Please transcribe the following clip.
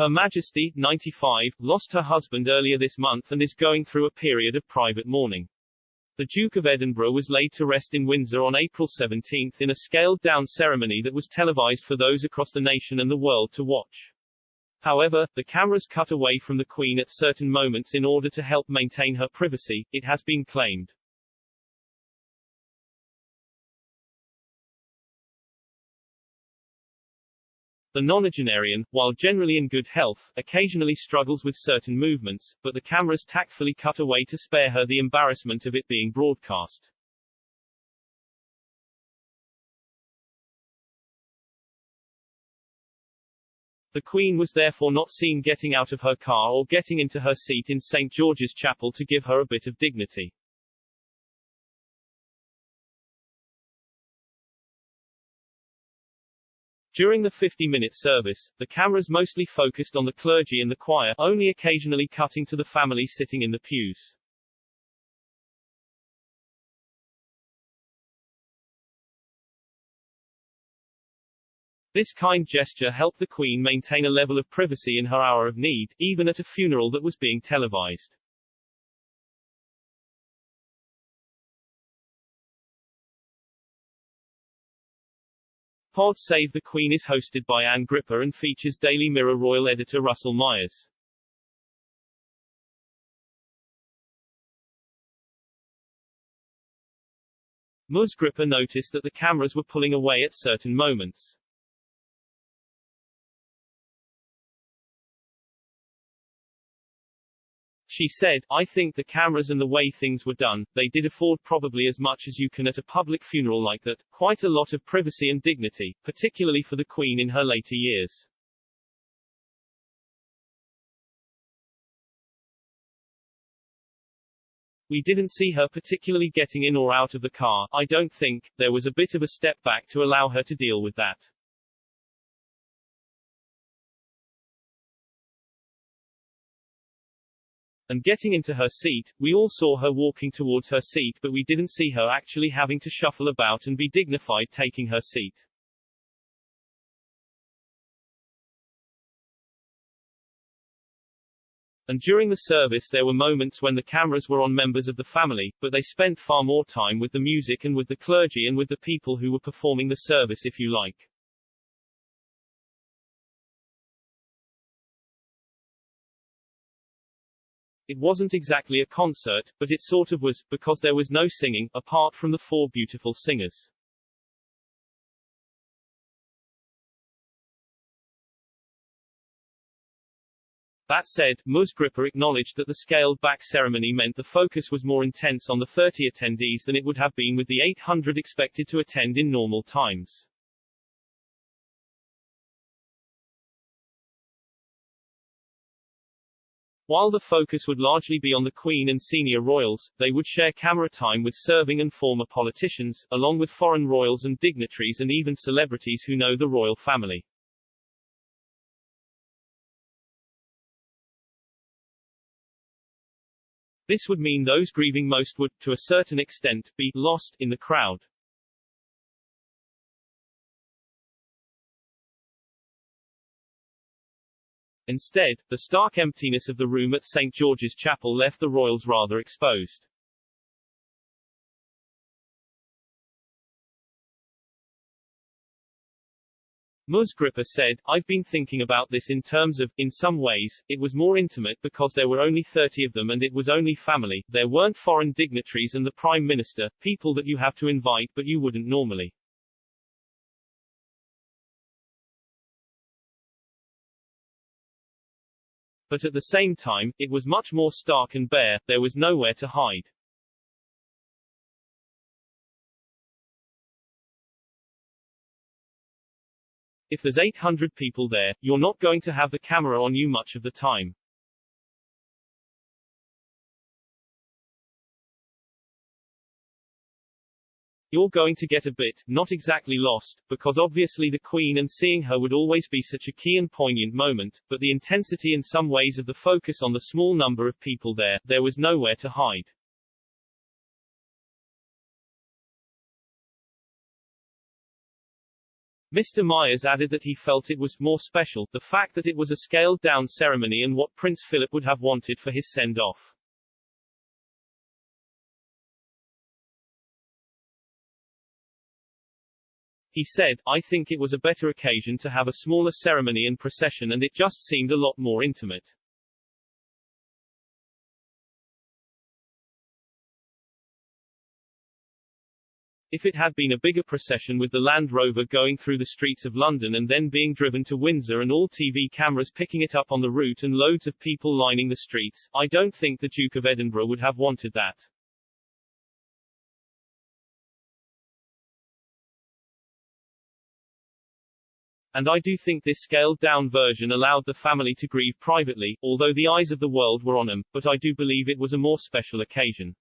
Her Majesty, 95, lost her husband earlier this month and is going through a period of private mourning. The Duke of Edinburgh was laid to rest in Windsor on April 17 in a scaled-down ceremony that was televised for those across the nation and the world to watch. However, the cameras cut away from the Queen at certain moments in order to help maintain her privacy, it has been claimed. The nonagenarian, while generally in good health, occasionally struggles with certain movements, but the cameras tactfully cut away to spare her the embarrassment of it being broadcast. The Queen was therefore not seen getting out of her car or getting into her seat in St. George's Chapel to give her a bit of dignity. During the 50-minute service, the cameras mostly focused on the clergy and the choir, only occasionally cutting to the family sitting in the pews. This kind gesture helped the Queen maintain a level of privacy in her hour of need, even at a funeral that was being televised. Pod Save the Queen is hosted by Anne Gripper and features Daily Mirror royal editor Russell Myers. Ms. Gripper noticed that the cameras were pulling away at certain moments. She said, "I think the cameras and the way things were done, they did afford probably as much as you can at a public funeral like that, quite a lot of privacy and dignity, particularly for the Queen in her later years." "We didn't see her particularly getting in or out of the car, I don't think, there was a bit of a step back to allow her to deal with that. And getting into her seat, we all saw her walking towards her seat but we didn't see her actually having to shuffle about and be dignified taking her seat. And during the service there were moments when the cameras were on members of the family, but they spent far more time with the music and with the clergy and with the people who were performing the service if you like." It wasn't exactly a concert, but it sort of was, because there was no singing, apart from the four beautiful singers. That said, Ms. Gripper acknowledged that the scaled-back ceremony meant the focus was more intense on the 30 attendees than it would have been with the 800 expected to attend in normal times. While the focus would largely be on the Queen and senior royals, they would share camera time with serving and former politicians, along with foreign royals and dignitaries and even celebrities who know the royal family. This would mean those grieving most would, to a certain extent, be lost in the crowd. Instead, the stark emptiness of the room at St. George's Chapel left the royals rather exposed. Ms. Gripper said, "I've been thinking about this in terms of, in some ways, it was more intimate because there were only 30 of them and it was only family, there weren't foreign dignitaries and the Prime Minister, people that you have to invite but you wouldn't normally. But at the same time, it was much more stark and bare, there was nowhere to hide." If there's 800 people there, you're not going to have the camera on you much of the time. You're going to get a bit, not exactly lost, because obviously the Queen and seeing her would always be such a key and poignant moment, but the intensity in some ways of the focus on the small number of people there was nowhere to hide. Mr. Myers added that he felt it was more special, the fact that it was a scaled-down ceremony and what Prince Philip would have wanted for his send-off. He said, "I think it was a better occasion to have a smaller ceremony and procession and it just seemed a lot more intimate." If it had been a bigger procession with the Land Rover going through the streets of London and then being driven to Windsor and all TV cameras picking it up on the route and loads of people lining the streets, I don't think the Duke of Edinburgh would have wanted that. And I do think this scaled-down version allowed the family to grieve privately, although the eyes of the world were on them, but I do believe it was a more special occasion.